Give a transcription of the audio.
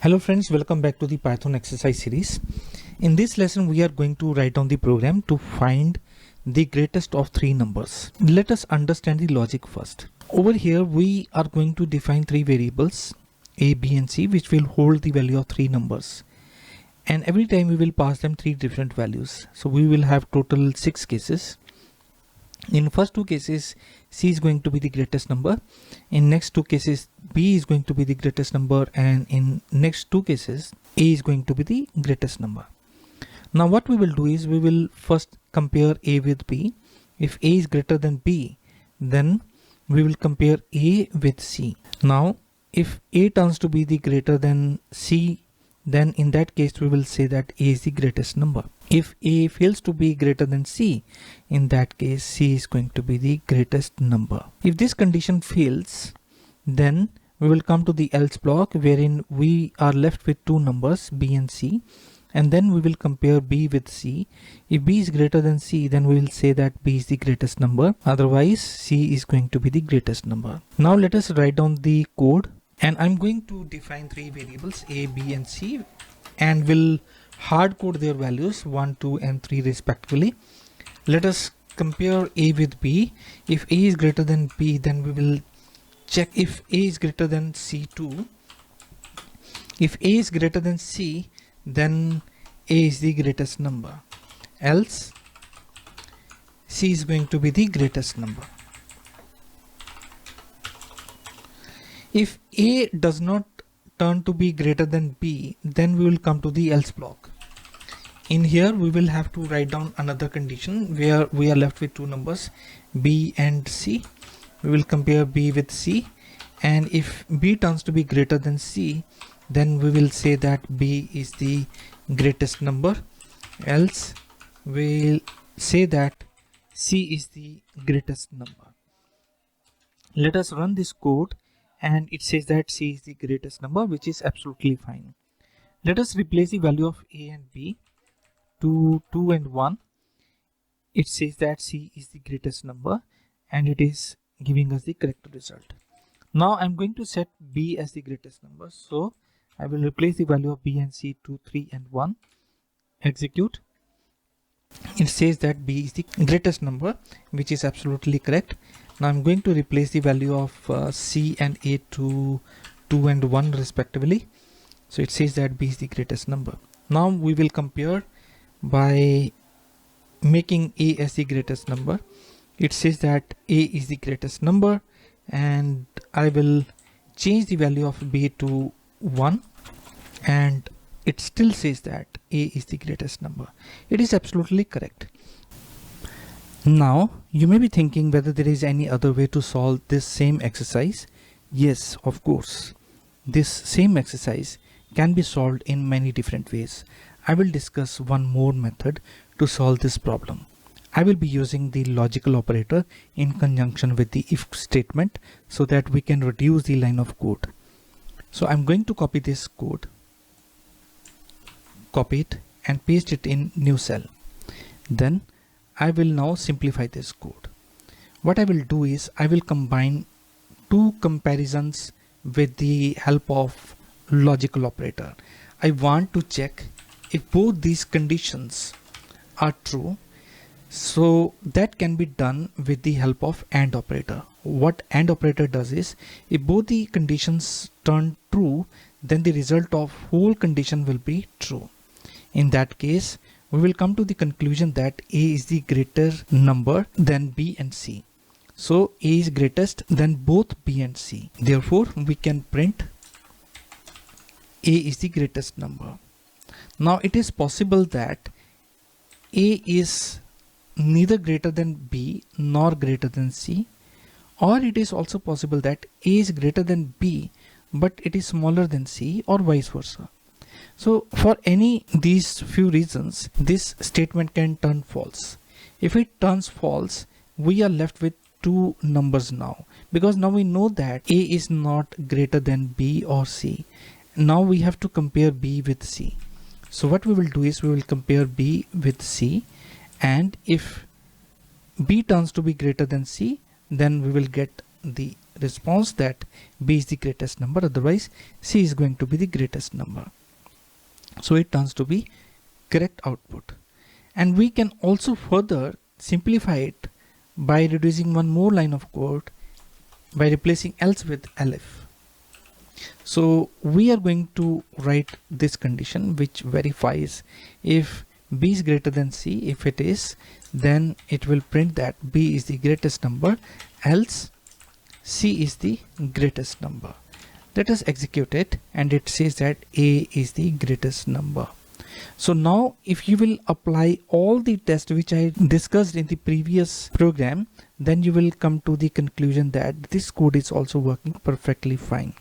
Hello friends, welcome back to the Python exercise series. In this lesson we are going to write down the program to find the greatest of three numbers. Let us understand the logic first. Over here we are going to define three variables a, b and c, which will hold the value of three numbers, and every time we will pass them three different values. So we will have total 6 cases. In first two cases c is going to be the greatest number, in next two cases b is going to be the greatest number, and in next two cases a is going to be the greatest number. Now what we will do is we will first compare a with b. If a is greater than b, then we will compare a with c. Now if a turns to be the greater than c, then in that case we will say that a is the greatest number. If a fails to be greater than c, in that case c is going to be the greatest number. If this condition fails, then we will come to the else block, wherein we are left with two numbers b and c, and then we will compare b with c. If b is greater than c, then we will say that b is the greatest number, otherwise c is going to be the greatest number. Now let us write down the code, and I'm going to define three variables a, b and c, and will hard code their values 1, 2 and 3 respectively. Let us compare a with b. If a is greater than b, then we will check if a is greater than c2. If a is greater than c, then a is the greatest number, else c is going to be the greatest number. If a does not turn to be greater than b, then we will come to the else block. In here we will have to write down another condition where we are left with two numbers b and c. We will compare b with c, and if b turns to be greater than c, then we will say that b is the greatest number, else we'll say that c is the greatest number. Let us run this code, and it says that c is the greatest number, which is absolutely fine. Let us replace the value of a and b to 2 and 1. It says that c is the greatest number, and it is giving us the correct result. Now I'm going to set b as the greatest number, so I will replace the value of b and c to 3 and 1. Execute. It says that b is the greatest number, which is absolutely correct. Now I'm going to replace the value of c and a to 2 and 1 respectively. So it says that b is the greatest number. Now we will compare by making a as the greatest number. It says that a is the greatest number, and I will change the value of b to 1, and it still says that a is the greatest number. It is absolutely correct. Now you may be thinking whether there is any other way to solve this same exercise. Yes, of course. This same exercise can be solved in many different ways. I will discuss one more method to solve this problem. I will be using the logical operator in conjunction with the if statement so that we can reduce the line of code. So I'm going to copy this code, copy it and paste it in new cell. Then I will now simplify this code. What I will do is I will combine two comparisons with the help of logical operator. I want to check if both these conditions are true. So that can be done with the help of AND operator. What AND operator does is, if both the conditions turn true, then the result of whole condition will be true. In that case, we will come to the conclusion that a is the greater number than b and c. So a is greatest than both b and c. Therefore, we can print a is the greatest number. Now it is possible that a is neither greater than b nor greater than c, or it is also possible that a is greater than b but it is smaller than c, or vice versa. So for any these few reasons, this statement can turn false. If it turns false, we are left with two numbers now, because now we know that a is not greater than b or c. Now we have to compare b with c. So what we will do is we will compare b with c, and if b turns to be greater than c, then we will get the response that B is the greatest number, otherwise C is going to be the greatest number. So it turns to be correct output. And we can also further simplify it by reducing one more line of code by replacing else with elif. So we are going to write this condition which verifies if B is greater than C. If it is, then it will print that B is the greatest number, else C is the greatest number. Let us execute it, and it says that A is the greatest number. So now if you will apply all the tests which I discussed in the previous program, then you will come to the conclusion that this code is also working perfectly fine.